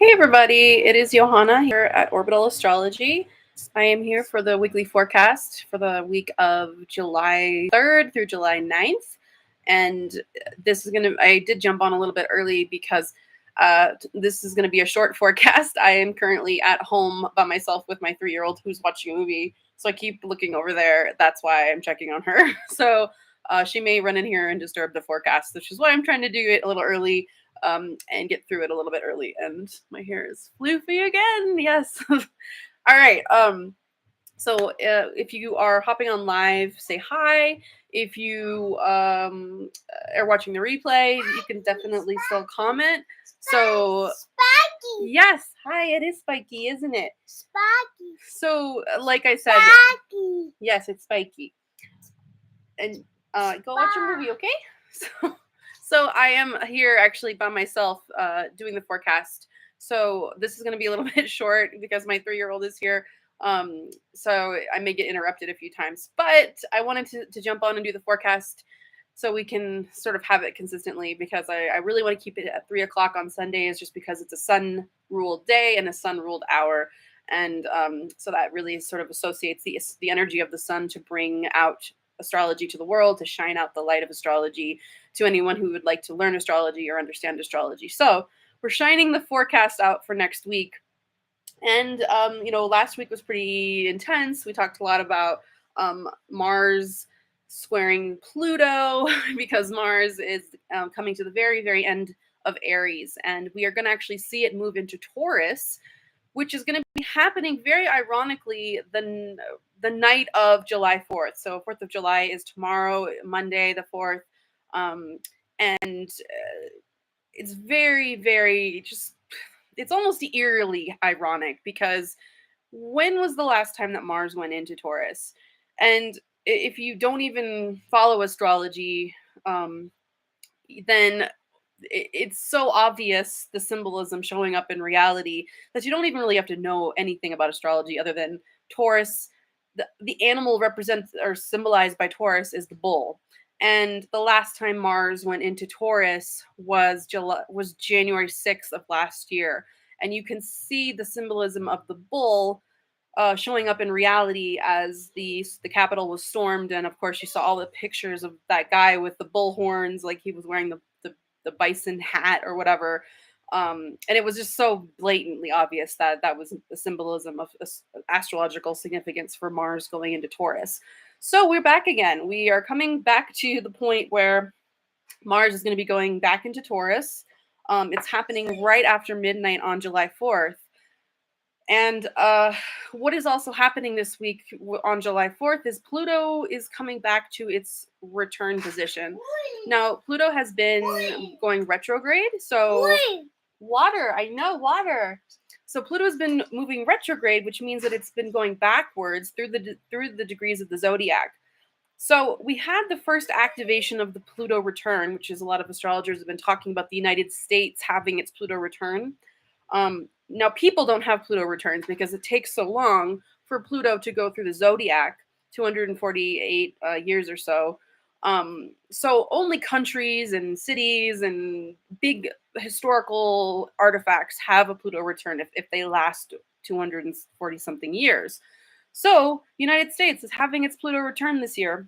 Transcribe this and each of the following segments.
Hey everybody, it is Johanna here at Orbital Astrology. I am here for the weekly forecast for the week of July 3rd through July 9th. And I did jump on a little bit early because this is going to be a short forecast. I am currently at home by myself with my 3-year-old who's watching a movie. So I keep looking over there. That's why I'm checking on her. So she may run in here and disturb the forecast, which is why I'm trying to do it a little early and get through it a little bit early. And my hair is floofy again. Yes. All right. So if you are hopping on live, say hi. If you are watching the replay, you can definitely still comment. So Spiky. Yes, hi. It is spiky, isn't it? Spiky. So, like I said, Spiky. yes, it's spiky. And go watch your movie, okay? So I am here actually by myself doing the forecast. So this is going to be a little bit short because my 3-year-old is here. So I may get interrupted a few times. But I wanted to jump on and do the forecast so we can sort of have it consistently because I really want to keep it at 3 o'clock on Sundays just because it's a sun-ruled day and a sun-ruled hour. And so that really sort of associates the energy of the sun to bring out astrology to the world, to shine out the light of astrology to anyone who would like to learn astrology or understand astrology. So we're shining the forecast out for next week. And, last week was pretty intense. We talked a lot about Mars squaring Pluto because Mars is coming to the very, very end of Aries. And we are going to actually see it move into Taurus, which is going to be happening very ironically the night of July 4th. So 4th of July is tomorrow, Monday the 4th. And it's very, very it's almost eerily ironic because when was the last time that Mars went into Taurus? And if you don't even follow astrology, then it's so obvious the symbolism showing up in reality that you don't even really have to know anything about astrology other than Taurus. The animal represents or symbolized by Taurus is the bull. And the last time Mars went into Taurus was January 6th of last year. And you can see the symbolism of the bull showing up in reality as the Capitol was stormed. And of course, you saw all the pictures of that guy with the bull horns, like he was wearing the bison hat or whatever. And it was just so blatantly obvious that that was the symbolism of astrological significance for Mars going into Taurus. So we're back again. We are coming back to the point where Mars is going to be going back into Taurus. It's happening right after midnight on July 4th. And what is also happening this week on July 4th is Pluto is coming back to its return position. Now, Pluto has been going retrograde. So water, I know, water. So Pluto has been moving retrograde, which means that it's been going backwards through the degrees of the zodiac. So we had the first activation of the Pluto return, which is a lot of astrologers have been talking about the United States having its Pluto return. Now, people don't have Pluto returns because it takes so long for Pluto to go through the zodiac, 248 years or so. So only countries and cities and big historical artifacts have a Pluto return if they last 240 something years. So United States is having its Pluto return this year.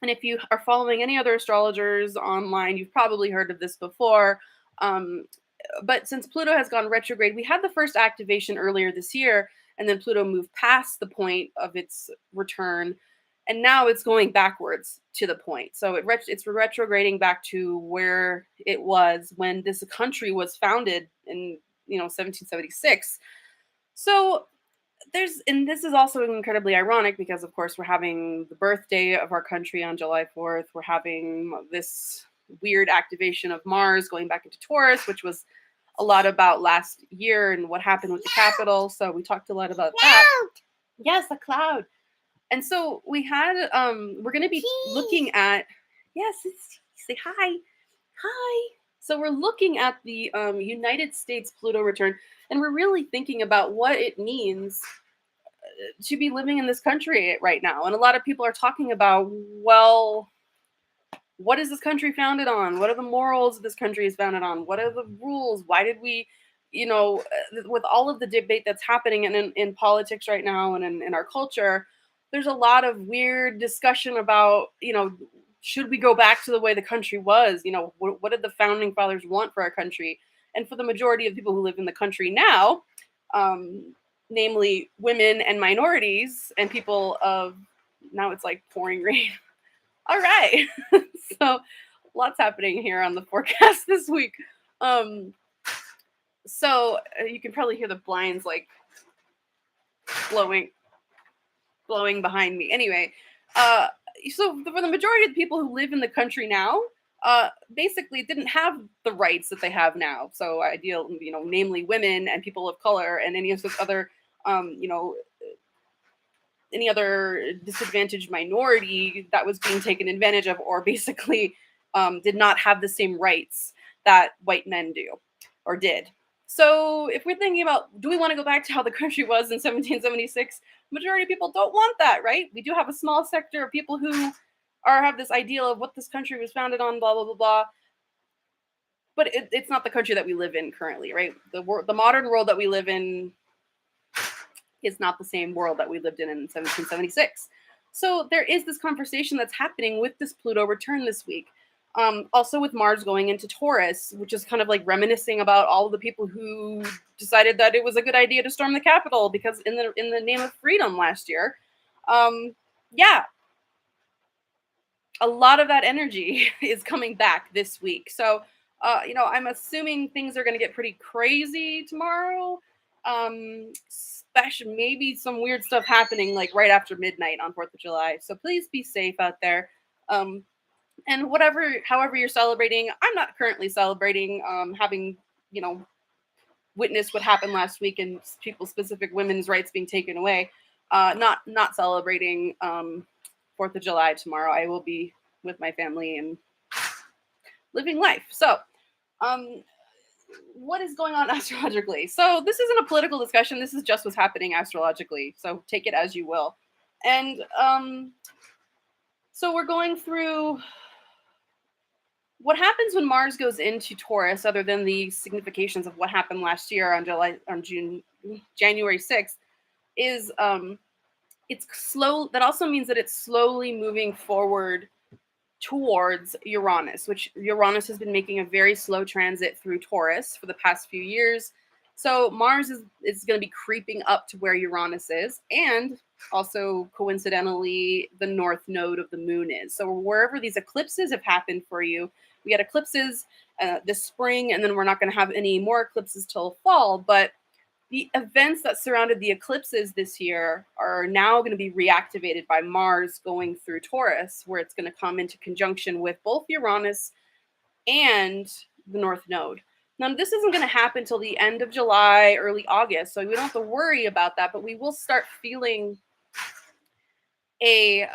And if you are following any other astrologers online, you've probably heard of this before. But since Pluto has gone retrograde, we had the first activation earlier this year, and then Pluto moved past the point of its return, and now it's going backwards to the point. So it's retrograding back to where it was when this country was founded in 1776. So and this is also incredibly ironic because, of course, we're having the birthday of our country on July 4th. We're having this weird activation of Mars going back into Taurus, which was a lot about last year and what happened with the Capitol. So we talked a lot about that. Yes, a cloud. And so we had, we're going to be looking at, yes, say hi. Hi. So we're looking at the United States Pluto return, and we're really thinking about what it means to be living in this country right now. And a lot of people are talking about, well, what is this country founded on? What are the morals this country is founded on? What are the rules? Why did we with all of the debate that's happening in politics right now and in our culture, there's a lot of weird discussion about, should we go back to the way the country was? What did the founding fathers want for our country? And for the majority of people who live in the country now, namely women and minorities and people of, now it's like pouring rain. All right. So lots happening here on the forecast this week. So you can probably hear the blinds like blowing behind me. Anyway, so for the majority of the people who live in the country now, basically didn't have the rights that they have now. So ideal, namely women and people of color and any of those other, any other disadvantaged minority that was being taken advantage of, or basically did not have the same rights that white men do or did. So if we're thinking about, do we want to go back to how the country was in 1776? Majority of people don't want that, right? We do have a small sector of people who have this ideal of what this country was founded on, blah, blah, blah, blah. But it's not the country that we live in currently, right? The modern world that we live in is not the same world that we lived in 1776. So there is this conversation that's happening with this Pluto return this week. Also with Mars going into Taurus, which is kind of like reminiscing about all of the people who decided that it was a good idea to storm the Capitol because in the name of freedom last year. Yeah, a lot of that energy is coming back this week. So, I'm assuming things are going to get pretty crazy tomorrow. Especially maybe some weird stuff happening like right after midnight on 4th of July. So please be safe out there. And however you're celebrating, I'm not currently celebrating, having, witnessed what happened last week and specific women's rights being taken away. Not celebrating 4th of July tomorrow. I will be with my family and living life. So, what is going on astrologically? So this isn't a political discussion. This is just what's happening astrologically. So take it as you will. And so we're going through what happens when Mars goes into Taurus, other than the significations of what happened last year on January 6th, is it's slow. That also means that it's slowly moving forward towards Uranus, which Uranus has been making a very slow transit through Taurus for the past few years. So Mars is going to be creeping up to where Uranus is, and also coincidentally the north node of the moon is. So wherever these eclipses have happened for you, we had eclipses this spring, and then we're not going to have any more eclipses till fall, but the events that surrounded the eclipses this year are now going to be reactivated by Mars going through Taurus, where it's going to come into conjunction with both Uranus and the North Node. Now, this isn't going to happen till the end of July, early August, so we don't have to worry about that, but we will start feeling I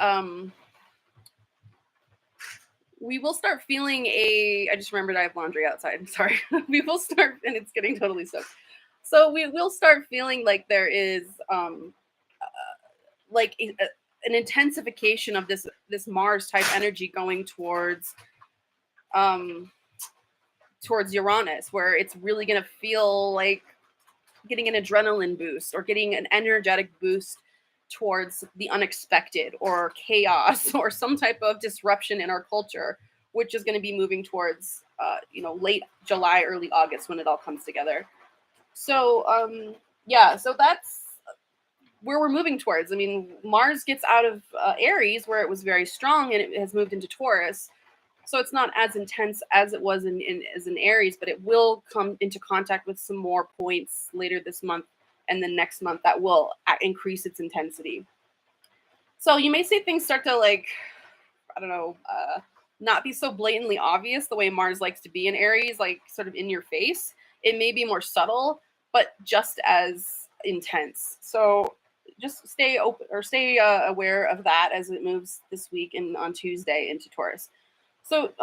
just remembered I have laundry outside. Sorry. We will start, and it's getting totally soaked. So we will start feeling like there is like an intensification of this Mars type energy going towards Uranus, where it's really going to feel like getting an adrenaline boost or getting an energetic boost towards the unexpected or chaos or some type of disruption in our culture, which is going to be moving towards late July, early August when it all comes together. So so that's where we're moving towards. I mean, Mars gets out of Aries, where it was very strong, and it has moved into Taurus. So it's not as intense as it was in Aries, but it will come into contact with some more points later this month and then next month that will increase its intensity. So you may see things start to not be so blatantly obvious the way Mars likes to be in Aries, like sort of in your face. It may be more subtle, but just as intense. So just stay open or stay aware of that as it moves this week and on Tuesday into Taurus. So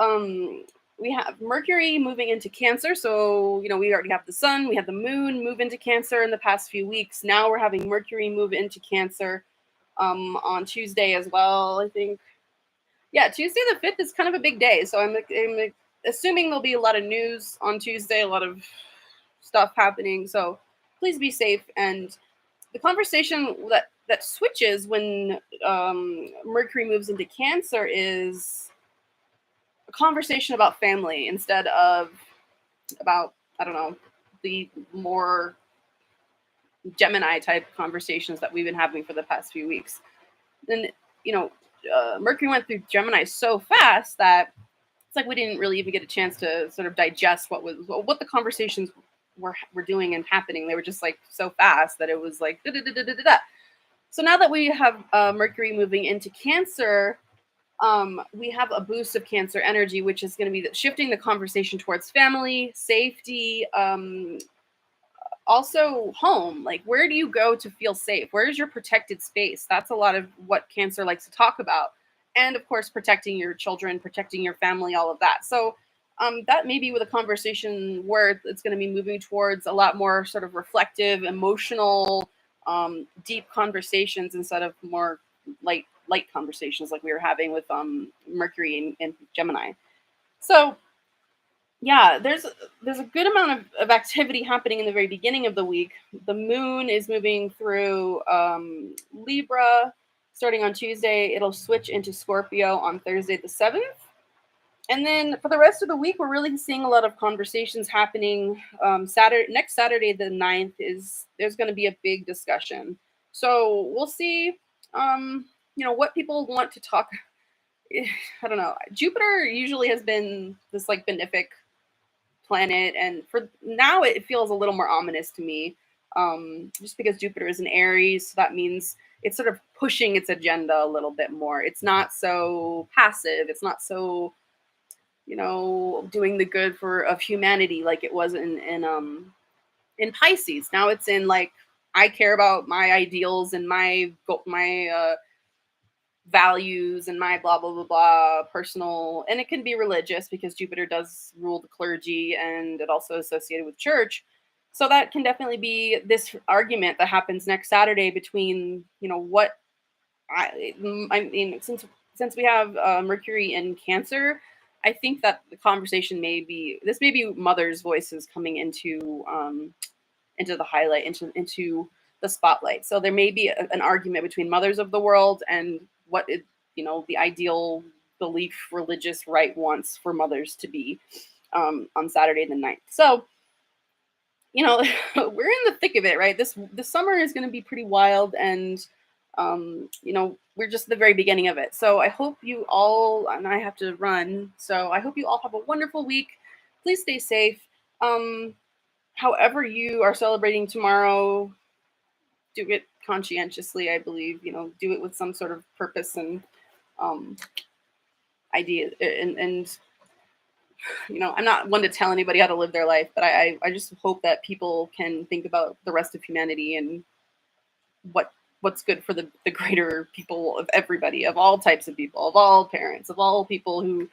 we have Mercury moving into Cancer. So, we already have the sun, we had the moon move into Cancer in the past few weeks. Now we're having Mercury move into Cancer on Tuesday as well, I think. Yeah, Tuesday the 5th is kind of a big day. So I'm assuming there'll be a lot of news on Tuesday, a lot of stuff happening. So please be safe. And the conversation that switches when Mercury moves into Cancer is a conversation about family instead of about, I don't know, the more Gemini type conversations that we've been having for the past few weeks. And Mercury went through Gemini so fast that it's like we didn't really even get a chance to sort of digest what the conversations were doing and happening. They were just like so fast that it was like da da da da da da. So now that we have Mercury moving into Cancer, we have a boost of Cancer energy, which is going to be shifting the conversation towards family, safety, also home. Like, where do you go to feel safe? Where's your protected space? That's a lot of what Cancer likes to talk about. And of course, protecting your children, protecting your family, all of that. So that may be with a conversation where it's going to be moving towards a lot more sort of reflective, emotional, deep conversations instead of more light conversations like we were having with Mercury and Gemini. So yeah, there's a good amount of activity happening in the very beginning of the week. The moon is moving through Libra starting on Tuesday. It'll switch into Scorpio on Thursday the 7th. And then for the rest of the week, we're really seeing a lot of conversations happening. Next Saturday the 9th there's going to be a big discussion. So we'll see what people want to talk. I don't know. Jupiter usually has been this like benefic planet, and for now it feels a little more ominous to me, just because Jupiter is in Aries. So that means it's sort of pushing its agenda a little bit more. It's not so passive, it's not so doing the good of humanity like it was in Pisces. Now it's in like, I care about my ideals and my values and my blah blah blah blah personal, and it can be religious because Jupiter does rule the clergy and it also associated with church. So that can definitely be this argument that happens next Saturday between what I mean, since we have Mercury in Cancer, I think that the conversation may be mothers' voices coming into the highlight, into the spotlight. So there may be an argument between mothers of the world and what the ideal belief religious right wants for mothers to be on Saturday the 9th. So we're in the thick of it, right? This summer is going to be pretty wild, and we're just at the very beginning of it. So I hope you all, and I have to run, so I hope you all have a wonderful week. Please stay safe. However you are celebrating tomorrow, do it conscientiously, I believe. Do it with some sort of purpose and idea. And I'm not one to tell anybody how to live their life, but I just hope that people can think about the rest of humanity and what's good for the greater people of everybody, of all types of people, of all parents, of all people who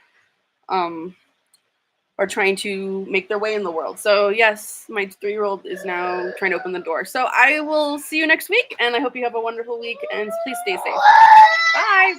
are trying to make their way in the world. So yes, my 3-year-old is now trying to open the door. So I will see you next week, and I hope you have a wonderful week, and please stay safe. Bye.